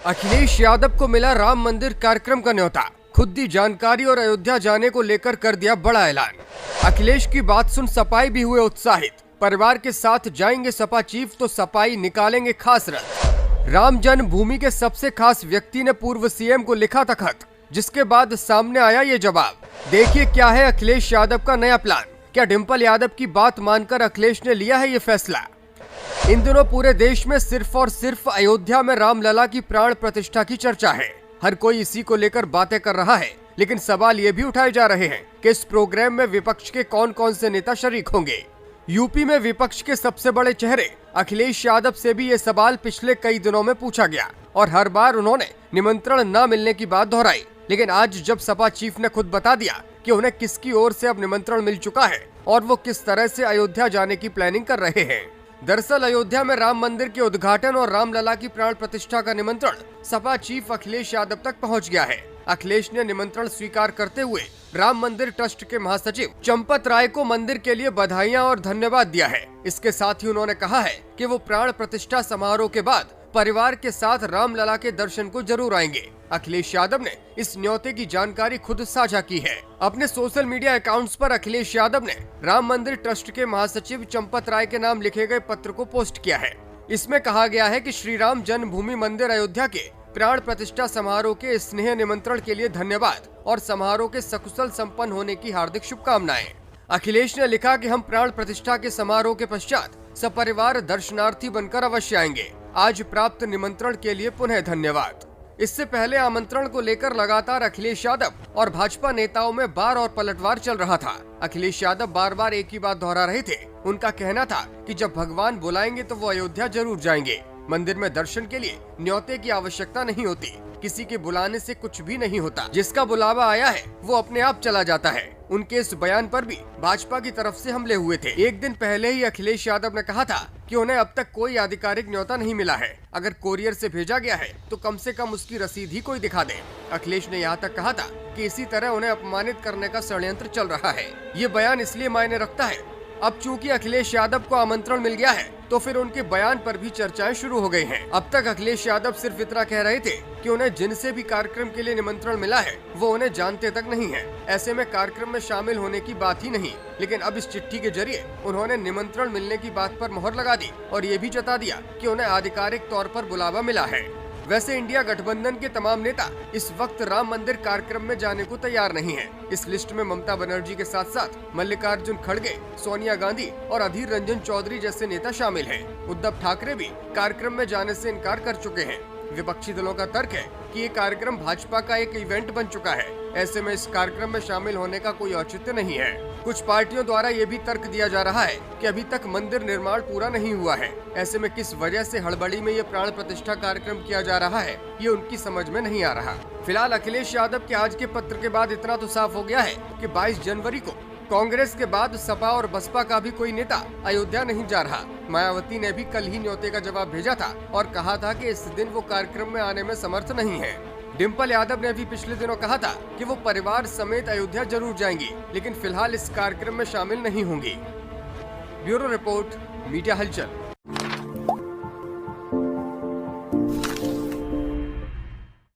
अखिलेश यादव को मिला राम मंदिर कार्यक्रम का न्योता। खुद दी जानकारी और अयोध्या जाने को लेकर कर दिया बड़ा ऐलान। अखिलेश की बात सुन सपाई भी हुए उत्साहित। परिवार के साथ जाएंगे सपा चीफ तो सपाई निकालेंगे खास रथ। राम जन्मभूमि के सबसे खास व्यक्ति ने पूर्व सीएम को लिखा था खत, जिसके बाद सामने आया ये जवाब। देखिए क्या है अखिलेश यादव का नया प्लान। क्या डिंपल यादव की बात मानकर अखिलेश ने लिया है ये फैसला? इन दिनों पूरे देश में सिर्फ और सिर्फ अयोध्या में रामलला की प्राण प्रतिष्ठा की चर्चा है। हर कोई इसी को लेकर बातें कर रहा है, लेकिन सवाल ये भी उठाए जा रहे हैं कि इस प्रोग्राम में विपक्ष के कौन कौन से नेता शरीक होंगे। यूपी में विपक्ष के सबसे बड़े चेहरे अखिलेश यादव से भी ये सवाल पिछले कई दिनों में पूछा गया और हर बार उन्होंने निमंत्रण न मिलने की बात दोहराई। लेकिन आज जब सपा चीफ ने खुद बता दिया कि उन्हें किसकी ओर से अब निमंत्रण मिल चुका है और वो किस तरह से अयोध्या जाने की प्लानिंग कर रहे हैं। दरअसल अयोध्या में राम मंदिर के उद्घाटन और रामलला की प्राण प्रतिष्ठा का निमंत्रण सपा चीफ अखिलेश यादव तक पहुंच गया है। अखिलेश ने निमंत्रण स्वीकार करते हुए राम मंदिर ट्रस्ट के महासचिव चंपत राय को मंदिर के लिए बधाइयां और धन्यवाद दिया है। इसके साथ ही उन्होंने कहा है कि वो प्राण प्रतिष्ठा समारोह के बाद परिवार के साथ रामलला के दर्शन को जरूर आएंगे। अखिलेश यादव ने इस न्योते की जानकारी खुद साझा की है। अपने सोशल मीडिया अकाउंट्स पर अखिलेश यादव ने राम मंदिर ट्रस्ट के महासचिव चंपत राय के नाम लिखे गए पत्र को पोस्ट किया है। इसमें कहा गया है कि श्री राम जन्मभूमि मंदिर अयोध्या के प्राण प्रतिष्ठा समारोह के स्नेह निमंत्रण के लिए धन्यवाद और समारोह के सकुशल संपन्न होने की हार्दिक शुभकामनाएं। अखिलेश ने लिखा कि हम प्राण प्रतिष्ठा के समारोह के पश्चात सपरिवार दर्शनार्थी बनकर अवश्य आएंगे। आज प्राप्त निमंत्रण के लिए पुनः धन्यवाद। इससे पहले आमंत्रण को लेकर लगातार अखिलेश यादव और भाजपा नेताओं में बार और पलटवार चल रहा था। अखिलेश यादव बार बार एक ही बात दोहरा रहे थे। उनका कहना था कि जब भगवान बुलाएंगे तो वो अयोध्या जरूर जाएंगे। मंदिर में दर्शन के लिए न्योते की आवश्यकता नहीं होती। किसी के बुलाने से कुछ भी नहीं होता। जिसका बुलावा आया है वो अपने आप चला जाता है। उनके इस बयान पर भी भाजपा की तरफ से हमले हुए थे। एक दिन पहले ही अखिलेश यादव ने कहा था कि उन्हें अब तक कोई आधिकारिक न्योता नहीं मिला है। अगर कोरियर से भेजा गया है तो कम से कम उसकी रसीद ही कोई दिखा दे। अखिलेश ने यहाँ तक कहा था कि इसी तरह उन्हें अपमानित करने का षड्यंत्र चल रहा है। ये बयान इसलिए मायने रखता है, अब चूंकि अखिलेश यादव को आमंत्रण मिल गया है तो फिर उनके बयान पर भी चर्चाएं शुरू हो गई हैं। अब तक अखिलेश यादव सिर्फ इतना कह रहे थे कि उन्हें जिनसे भी कार्यक्रम के लिए निमंत्रण मिला है वो उन्हें जानते तक नहीं है। ऐसे में कार्यक्रम में शामिल होने की बात ही नहीं। लेकिन अब इस चिट्ठी के जरिए उन्होंने निमंत्रण मिलने की बात पर मोहर लगा दी और ये भी जता दिया कि उन्हें आधिकारिक तौर पर बुलावा मिला है। वैसे इंडिया गठबंधन के तमाम नेता इस वक्त राम मंदिर कार्यक्रम में जाने को तैयार नहीं हैं। इस लिस्ट में ममता बनर्जी के साथ साथ मल्लिकार्जुन खड़गे, सोनिया गांधी और अधीर रंजन चौधरी जैसे नेता शामिल हैं। उद्धव ठाकरे भी कार्यक्रम में जाने से इनकार कर चुके हैं। विपक्षी दलों का तर्क है कि ये कार्यक्रम भाजपा का एक इवेंट बन चुका है। ऐसे में इस कार्यक्रम में शामिल होने का कोई औचित्य नहीं है। कुछ पार्टियों द्वारा ये भी तर्क दिया जा रहा है कि अभी तक मंदिर निर्माण पूरा नहीं हुआ है। ऐसे में किस वजह से हड़बड़ी में ये प्राण प्रतिष्ठा कार्यक्रम किया जा रहा है ये उनकी समझ में नहीं आ रहा। फिलहाल अखिलेश यादव के आज के पत्र के बाद इतना तो साफ हो गया है कि 22 जनवरी को कांग्रेस के बाद सपा और बसपा का भी कोई नेता अयोध्या नहीं जा रहा। मायावती ने भी कल ही न्योते का जवाब भेजा था और कहा था कि इस दिन वो कार्यक्रम में आने में समर्थ नहीं है। डिंपल यादव ने भी पिछले दिनों कहा था कि वो परिवार समेत अयोध्या जरूर जाएंगी, लेकिन फिलहाल इस कार्यक्रम में शामिल नहीं होंगी। ब्यूरो रिपोर्ट, मीडिया हलचल।